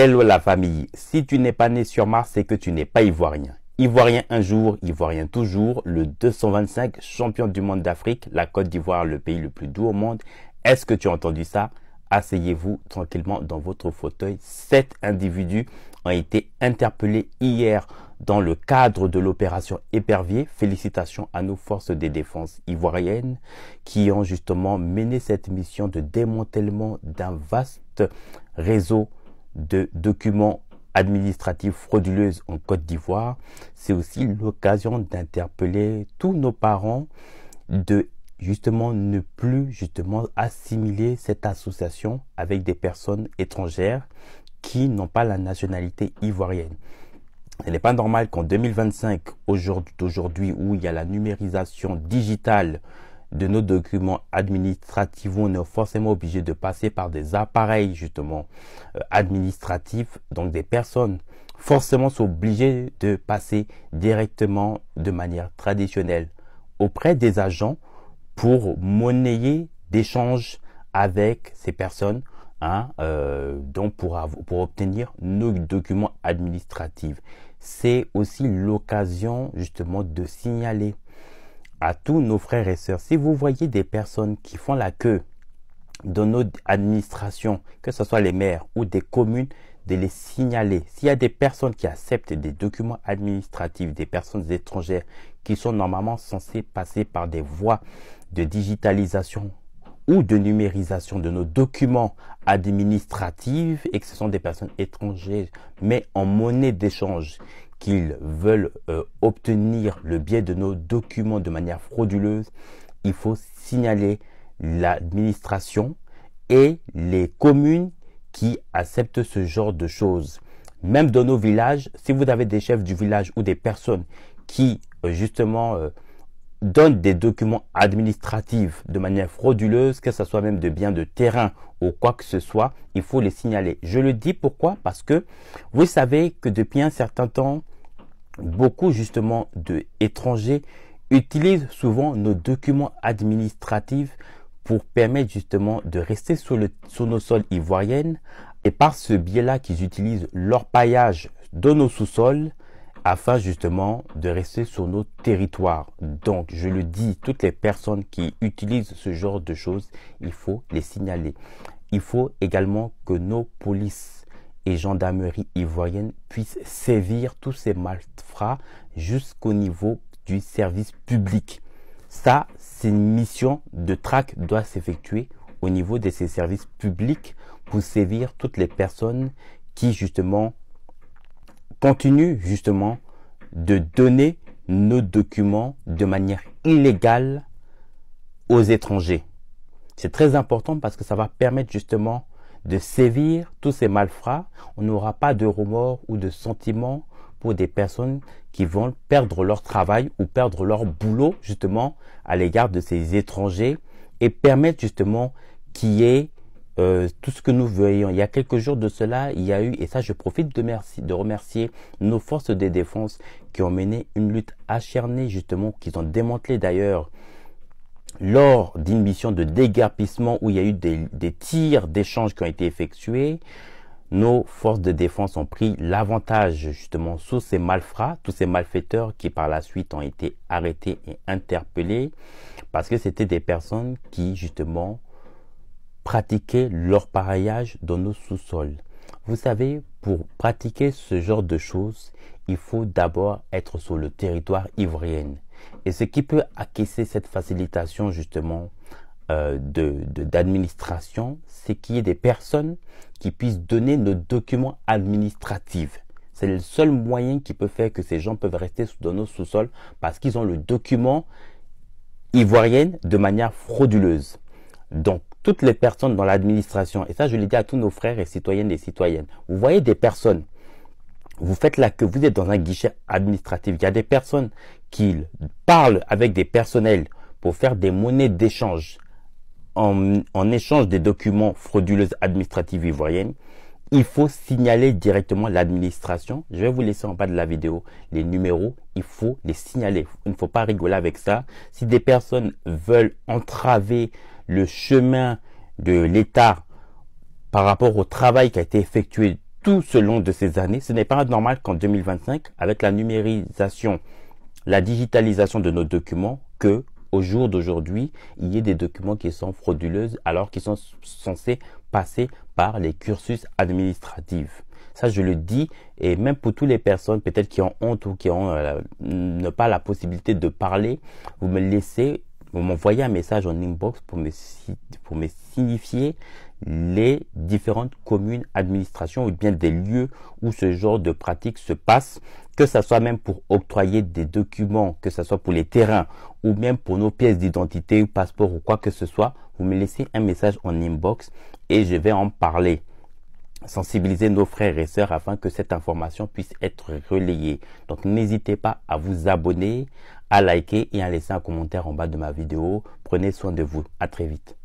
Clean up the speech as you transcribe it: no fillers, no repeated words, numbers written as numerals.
Hello la famille, si tu n'es pas né sur Mars, c'est que tu n'es pas ivoirien. Ivoirien un jour, ivoirien toujours, le 225 champion du monde d'Afrique, la Côte d'Ivoire, le pays le plus doux au monde. Est-ce que tu as entendu ça? Asseyez-vous tranquillement dans votre fauteuil. 7 individus ont été interpellés hier dans le cadre de l'opération Épervier. Félicitations à nos forces de défense ivoiriennes qui ont justement mené cette mission de démantèlement d'un vaste réseau de documents administratifs frauduleux en Côte d'Ivoire. C'est aussi l'occasion d'interpeller tous nos parents de justement ne plus assimiler cette association avec des personnes étrangères qui n'ont pas la nationalité ivoirienne. Ce n'est pas normal qu'en 2025, aujourd'hui où il y a la numérisation digitale de nos documents administratifs, on est forcément obligé de passer par des appareils administratifs. Donc des personnes forcément sont obligées de passer directement de manière traditionnelle auprès des agents pour monnayer d'échanges avec ces personnes, donc pour obtenir nos documents administratifs. C'est aussi l'occasion justement de signaler à tous nos frères et sœurs, si vous voyez des personnes qui font la queue dans nos administrations, que ce soit les maires ou des communes, de les signaler. S'il y a des personnes qui acceptent des documents administratifs, des personnes étrangères qui sont normalement censées passer par des voies de digitalisation ou de numérisation de nos documents administratifs et que ce sont des personnes étrangères, mais en monnaie d'échange, qu'ils veulent obtenir le biais de nos documents de manière frauduleuse, il faut signaler l'administration et les communes qui acceptent ce genre de choses. Même dans nos villages, si vous avez des chefs du village ou des personnes qui donnent des documents administratifs de manière frauduleuse, que ce soit même de biens de terrain ou quoi que ce soit, il faut les signaler. Je le dis pourquoi? Parce que vous savez que depuis un certain temps, beaucoup d'étrangers utilisent souvent nos documents administratifs pour permettre justement de rester sur nos sols ivoiriennes, et par ce biais-là qu'ils utilisent leur paillage dans nos sous-sols afin justement de rester sur nos territoires. Donc je le dis, toutes les personnes qui utilisent ce genre de choses, il faut les signaler. Il faut également que nos polices et gendarmerie ivoirienne puissent sévir tous ces malfrats jusqu'au niveau du service public. Ça, c'est une mission de traque doit s'effectuer au niveau de ces services publics pour sévir toutes les personnes qui continuent de donner nos documents de manière illégale aux étrangers. C'est très important parce que ça va permettre de sévir tous ces malfrats. On n'aura pas de remords ou de sentiments pour des personnes qui vont perdre leur travail ou perdre leur boulot à l'égard de ces étrangers, et permettre qu'il y ait tout ce que nous voyons. Il y a quelques jours de cela, il y a eu, et ça je profite de remercier nos forces de défense qui ont mené une lutte acharnée qu'ils ont démantelé d'ailleurs lors d'une mission de déguerpissement où il y a eu des tirs d'échange qui ont été effectués. Nos forces de défense ont pris l'avantage sur ces malfrats, tous ces malfaiteurs qui par la suite ont été arrêtés et interpellés parce que c'était des personnes qui pratiquaient leur pareillage dans nos sous-sols. Vous savez, pour pratiquer ce genre de choses, il faut d'abord être sur le territoire ivoirien. Et ce qui peut acquiescer cette facilitation d'administration, c'est qu'il y ait des personnes qui puissent donner nos documents administratifs. C'est le seul moyen qui peut faire que ces gens peuvent rester dans nos sous-sols parce qu'ils ont le document ivoirien de manière frauduleuse. Donc, toutes les personnes dans l'administration, et ça je le dis à tous nos frères et citoyennes et citoyennes, vous voyez des personnes, vous faites là que vous êtes dans un guichet administratif, il y a des personnes qui parlent avec des personnels pour faire des monnaies d'échange en échange des documents frauduleux administratifs ivoiriennes. Il faut signaler directement l'administration. Je vais vous laisser en bas de la vidéo les numéros. Il faut les signaler. Il ne faut pas rigoler avec ça. Si des personnes veulent entraver le chemin de l'État par rapport au travail qui a été effectué tout ce long de ces années. Ce n'est pas normal qu'en 2025, avec la numérisation, la digitalisation de nos documents, que au jour d'aujourd'hui, il y ait des documents qui sont frauduleux alors qu'ils sont censés passer par les cursus administratifs. Ça, je le dis, et même pour toutes les personnes peut-être qui ont honte ou qui ont pas la possibilité de parler, vous m'envoyez un message en inbox pour me signifier les différentes communes, administrations ou bien des lieux où ce genre de pratique se passe, que ce soit même pour octroyer des documents, que ce soit pour les terrains ou même pour nos pièces d'identité ou passeport ou quoi que ce soit. Vous me laissez un message en inbox et je vais en parler. Sensibiliser nos frères et sœurs afin que cette information puisse être relayée. Donc n'hésitez pas à vous abonner, à liker et à laisser un commentaire en bas de ma vidéo. Prenez soin de vous. À très vite.